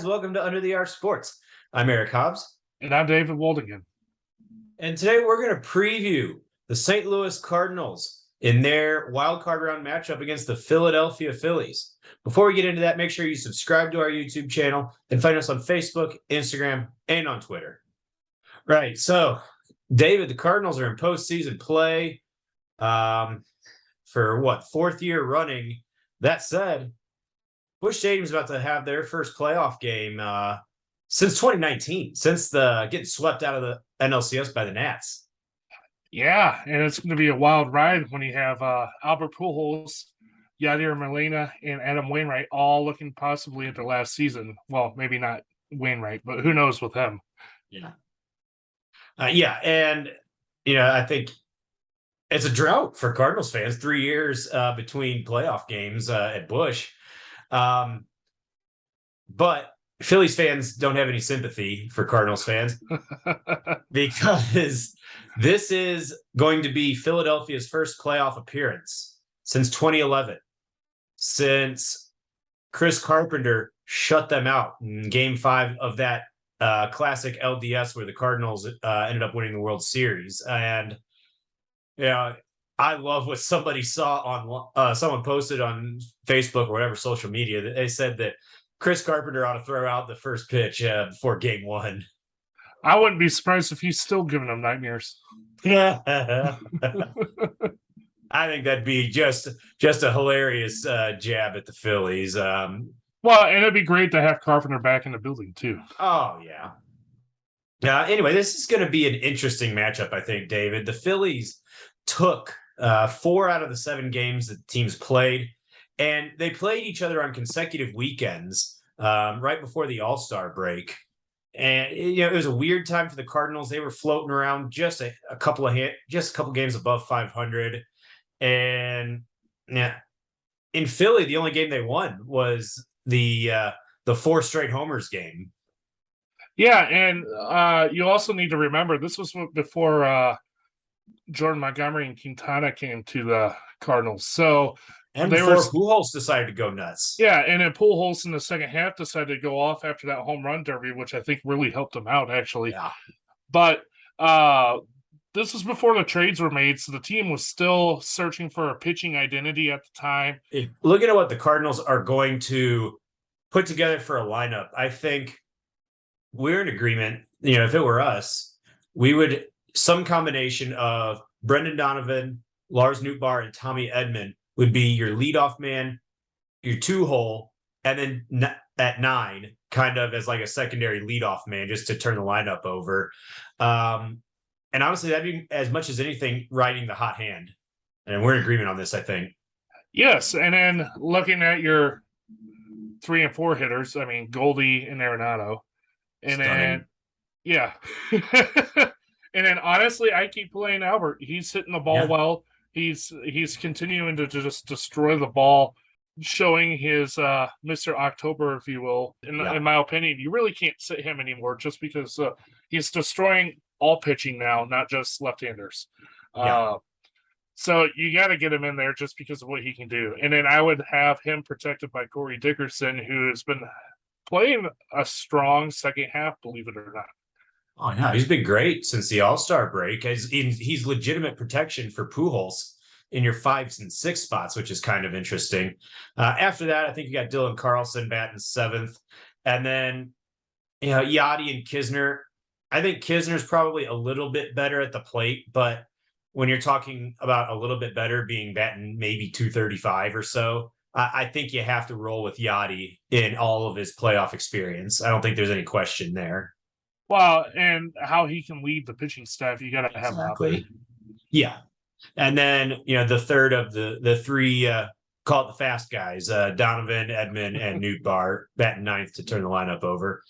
Welcome to Under the Arc Sports. I'm Eric Hobbs. And I'm David Woldingen. And today we're going to preview the St. Louis Cardinals in their wild card round matchup against the Philadelphia Phillies. Before we get into that, make sure you subscribe to our YouTube channel and find us on Facebook, Instagram, and on Twitter. Right, so David, the Cardinals are in postseason play for fourth year running. That said, Busch Stadium's about to have their first playoff game since 2019, since the getting swept out of the NLCS by the Nats. Yeah, and it's going to be a wild ride when you have Albert Pujols, Yadier Molina, and Adam Wainwright all looking possibly at their last season. Well, maybe not Wainwright, but who knows with him. Yeah. And, I think it's a drought for Cardinals fans, 3 years between playoff games at Busch. But Phillies fans don't have any sympathy for Cardinals fans because this is going to be Philadelphia's first playoff appearance since 2011, since Chris Carpenter shut them out in Game 5 of that classic LDS where the Cardinals ended up winning the World Series. And, I love what somebody saw on someone posted on Facebook or whatever social media that they said that Chris Carpenter ought to throw out the first pitch before Game 1. I wouldn't be surprised if he's still giving them nightmares. I think that'd be just a hilarious jab at the Phillies. Well, and it'd be great to have Carpenter back in the building too. Oh yeah. Anyway, this is going to be an interesting matchup, I think, David. The Phillies took 4 out of the 7 games that the teams played, and they played each other on consecutive weekends right before the All-Star break. And it was a weird time for the Cardinals. They were floating around just a couple games above 500, and in Philly, the only game they won was the 4 straight homers game. Yeah, and you also need to remember this was before Jordan Montgomery and Quintana came to the Cardinals. So and before Pujols decided to go nuts. Yeah, and then Pujols in the second half decided to go off after that home run derby, which I think really helped him out, actually. Yeah. But this was before the trades were made, so the team was still searching for a pitching identity at the time. Looking at what the Cardinals are going to put together for a lineup, I think we're in agreement. If it were us, we would some combination of Brendan Donovan, Lars Nootbaar, and Tommy Edman would be your leadoff man, your 2-hole, and then at 9, kind of as like a secondary leadoff man, just to turn the lineup over. And honestly, that'd be as much as anything riding the hot hand. And we're in agreement on this, I think. Yes, and then looking at your 3 and 4 hitters, I mean, Goldie and Arenado. And Stunning. Then, and then honestly, I keep playing Albert. He's hitting the ball well. He's continuing to just destroy the ball, showing his Mr. October, if you will. In my opinion, you really can't sit him anymore just because he's destroying all pitching now, not just left-handers. So you got to get him in there just because of what he can do. And then I would have him protected by Corey Dickerson, who has been playing a strong second half, believe it or not. Oh, no, he's been great since the All-Star break. He's legitimate protection for Pujols in your 5 and 6 spots, which is kind of interesting. After that, I think you got Dylan Carlson batting 7th. And then, Yadi and Kisner. I think Kisner's probably a little bit better at the plate, but when you're talking about a little bit better being batting maybe 235 or so, I think you have to roll with Yadi in all of his playoff experience. I don't think there's any question there. Well, and how he can lead the pitching staff, you got to have exactly. Yeah. And then, the third of the 3, call it the fast guys, Donovan, Edman, and Nootbaar batting 9th to turn the lineup over.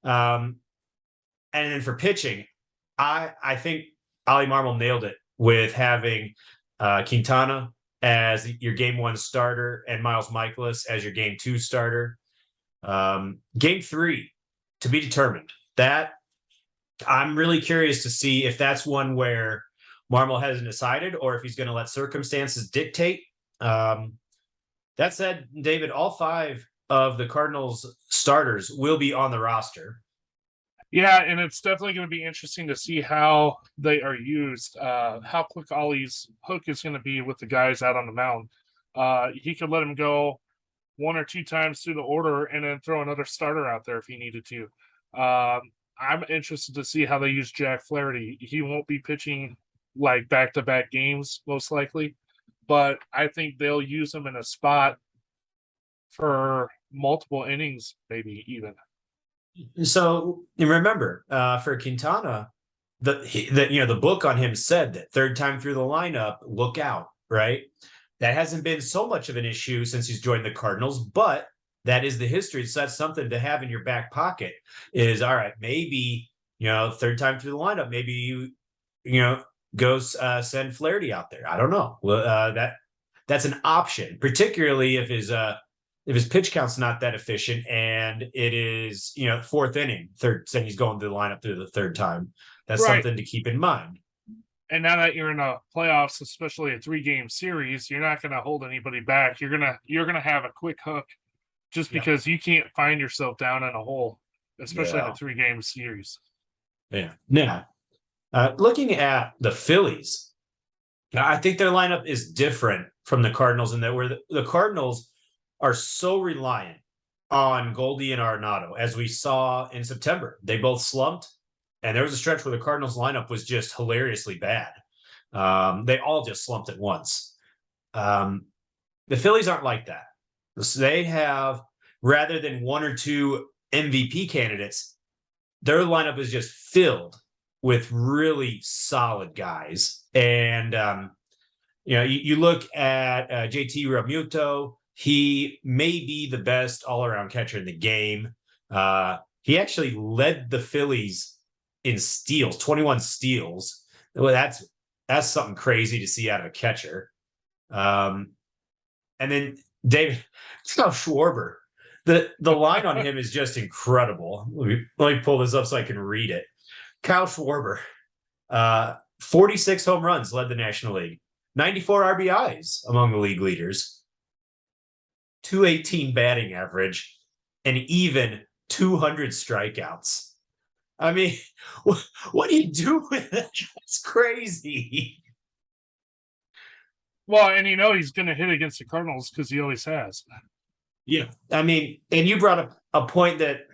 And then for pitching, I think Ali Marmol nailed it with having Quintana as your Game 1 starter and Miles MIKOLAS as your Game 2 starter. Game 3 to be determined. That I'm really curious to see if that's one where Marmol hasn't decided or if he's going to let circumstances dictate. That said, David, all 5 of the Cardinals starters will be on the roster. Yeah, and it's definitely going to be interesting to see how they are used. How quick Ollie's hook is going to be with the guys out on the mound. He could let him go one or two times through the order and then throw another starter out there if he needed to. I'm interested to see how they use Jack Flaherty. He won't be pitching like back-to-back games, most likely, but I think they'll use him in a spot for multiple innings, maybe even. So remember, for Quintana, the book on him said that third time through the lineup, look out, right? That hasn't been so much of an issue since he's joined the Cardinals, but that is the history. So that's something to have in your back pocket. Is all right, maybe third time through the lineup, maybe you go send Flaherty out there. I don't know. Well, that's an option, particularly if his pitch count's not that efficient and it is, fourth inning, saying he's going to the lineup through the third time. That's Right. something to keep in mind. And now that you're in a playoffs, especially a 3-game series, you're not going to hold anybody back. You're gonna have a quick hook, just because you can't find yourself down in a hole, especially in a 3-game series. Yeah. Now, looking at the Phillies, I think their lineup is different from the Cardinals in that where the Cardinals are so reliant on Goldie and Arenado, as we saw in September. They both slumped, and there was a stretch where the Cardinals lineup was just hilariously bad. They all just slumped at once. The Phillies aren't like that. So they have, rather than one or two MVP candidates, their lineup is just filled with really solid guys. And, you look at JT Realmuto. He may be the best all-around catcher in the game. He actually led the Phillies in steals, 21 steals. Well, that's something crazy to see out of a catcher. And then David Schwarber. The line on him is just incredible. Let me pull this up so I can read it. Kyle Schwarber, 46 home runs, led the National League. 94 RBIs among the league leaders. 218 batting average, and even 200 strikeouts. I mean, what do you do with that? It's crazy. Well, and he's going to hit against the Cardinals because he always has. Yeah. I mean, and you brought up a point that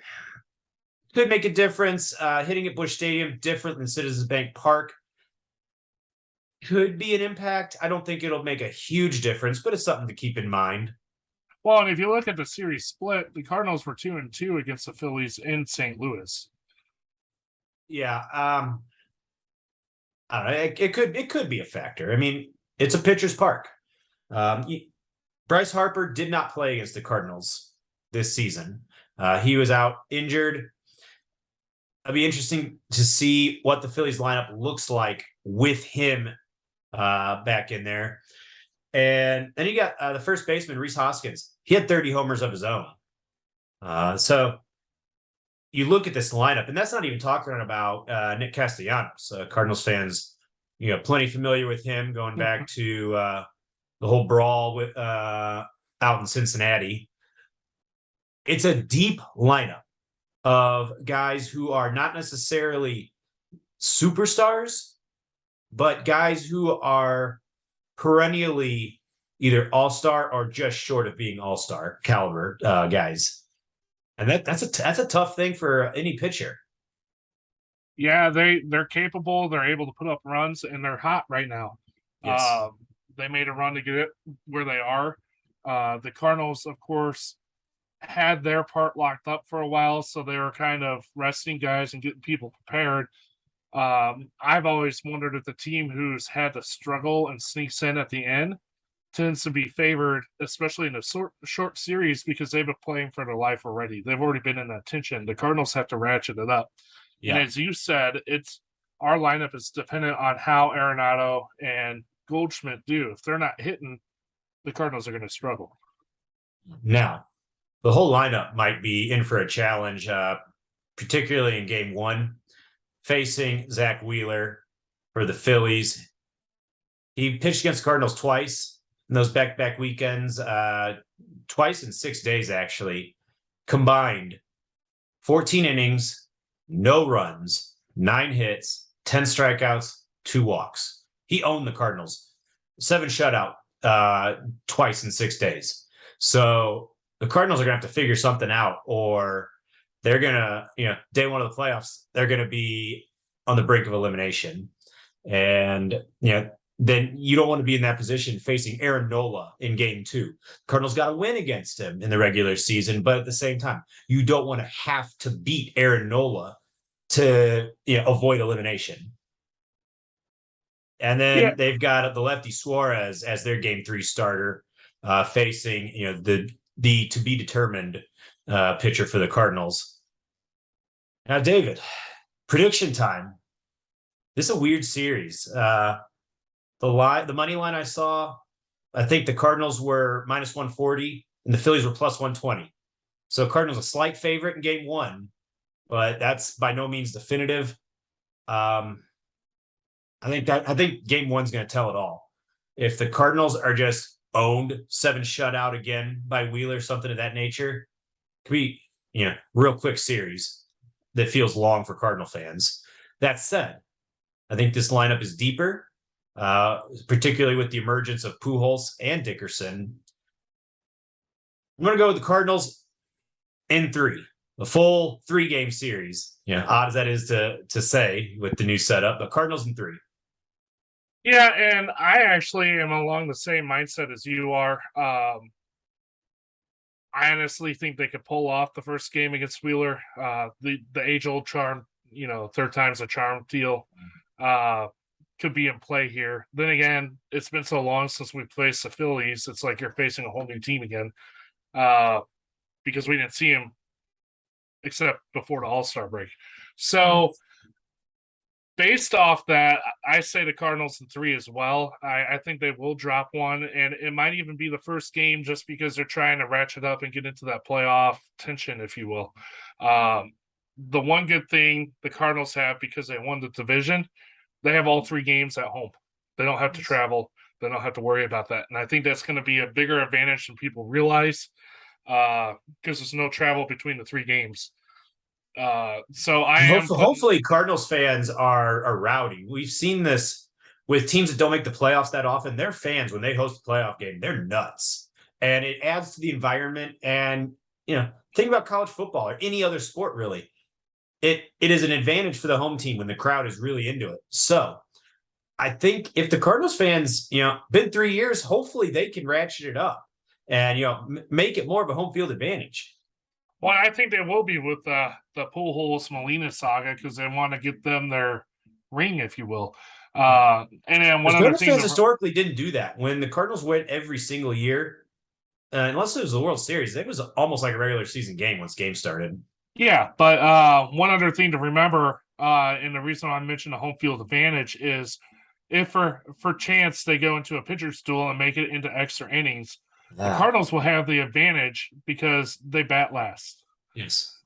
could make a difference. Hitting at Busch Stadium, different than Citizens Bank Park. Could be an impact. I don't think it'll make a huge difference, but it's something to keep in mind. Well, and if you look at the series split, the Cardinals were 2-2 against the Phillies in St. Louis. Yeah. I don't know. It could be a factor. I mean, it's a pitcher's park. Bryce Harper did not play against the Cardinals this season. He was out injured. It'll be interesting to see what the Phillies lineup looks like with him back in there. And then you got the first baseman, Rhys Hoskins. He had 30 homers of his own. So you look at this lineup, and that's not even talking about Nick Castellanos. Cardinals fans, plenty familiar with him going back to the whole brawl with out in Cincinnati. It's a deep lineup of guys who are not necessarily superstars, but guys who are perennially either all-star or just short of being all-star caliber guys. And that's a tough thing for any pitcher. Yeah, they're capable. They're able to put up runs, and they're hot right now. Yes. They made a run to get it where they are. The Cardinals, of course, had their part locked up for a while, so they were kind of resting guys and getting people prepared. I've always wondered if the team who's had to struggle and sneaks in at the end tends to be favored, especially in a short series, because they've been playing for their life already. They've already been in that tension. The Cardinals have to ratchet it up. Yeah. And as you said, our lineup is dependent on how Arenado and Goldschmidt do. If they're not hitting, the Cardinals are going to struggle. Now, the whole lineup might be in for a challenge, particularly in game one, facing Zach Wheeler for the Phillies. He pitched against Cardinals twice in those back-to-back weekends. twice in 6 days, actually, combined 14 innings, no runs, 9 hits, 10 strikeouts, 2 walks. He owned the Cardinals. 7 shutout twice in 6 days. So the Cardinals are going to have to figure something out, or they're going to, day one of the playoffs, they're going to be on the brink of elimination. And, then you don't want to be in that position facing Aaron Nola in game 2. Cardinals got to win against him in the regular season, but at the same time, you don't want to have to beat Aaron Nola to avoid elimination. And then they've got the lefty Suarez as their game 3 starter, facing the to be determined pitcher for the Cardinals. Now, David, prediction time. This is a weird series. The money line I saw, I think the Cardinals were minus 140 and the Phillies were plus 120. So Cardinals a slight favorite in game 1, but that's by no means definitive. I think game 1's going to tell it all. If the Cardinals are just owned, 7 shutout again by Wheeler, something of that nature, it could be real quick series that feels long for Cardinal fans. That said, I think this lineup is deeper, particularly with the emergence of Pujols and Dickerson. I'm going to go with the Cardinals in 3, a full 3-game series. Odd as that is to say with the new setup, but Cardinals in 3. Yeah, and I actually am along the same mindset as you are. I honestly think they could pull off the first game against Wheeler. The age-old charm, third time's a charm deal, could be in play here. Then again, it's been so long since we faced the Phillies. It's like you're facing a whole new team again, because we didn't see him except before the All-Star break. So based off that, I say the Cardinals in 3 as well. I think they will drop one, and it might even be the first game just because they're trying to ratchet up and get into that playoff tension, if you will. The one good thing the Cardinals have, because they won the division, they have all 3 games at home. They don't have to travel. They don't have to worry about that. And I think that's going to be a bigger advantage than people realize, because there's no travel between the 3 games. So hopefully Cardinals fans are rowdy. We've seen this with teams that don't make the playoffs that often. Their fans, when they host a playoff game, they're nuts, and it adds to the environment. And think about college football or any other sport, really. It is an advantage for the home team when the crowd is really into it. So I think if the Cardinals fans, been 3 years, hopefully they can ratchet it up and make it more of a home field advantage. Well, I think they will be with the Pujols Molina saga, because they want to get them their ring, if you will. And then one other thing, fans historically didn't do that. When the Cardinals went every single year, unless it was the World Series, it was almost like a regular season game once games started. Yeah, but one other thing to remember, and the reason I mentioned the home field advantage is if for chance they go into a pitcher's duel and make it into extra innings, the Cardinals will have the advantage because they bat last. Yes.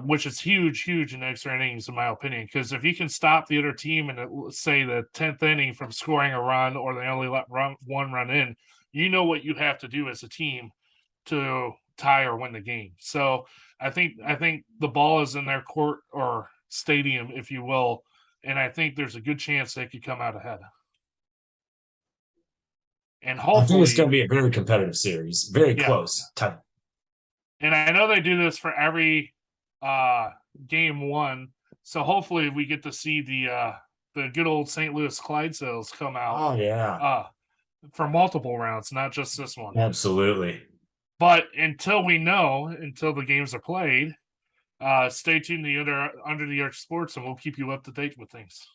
Which is huge in extra innings, in my opinion. Because if you can stop the other team in, say, the 10th inning from scoring a run, or they only let one run in, you know what you have to do as a team to tie or win the game. So I think the ball is in their court or stadium, if you will, and I think there's a good chance they could come out ahead. And hopefully, I think it's going to be a very competitive series, very close, tight. And I know they do this for every game 1, so hopefully we get to see the good old St. Louis Clydesdales come out. Oh yeah, for multiple rounds, not just this one. Absolutely. But until the games are played, stay tuned to Under the Arch Sports, and we'll keep you up to date with things.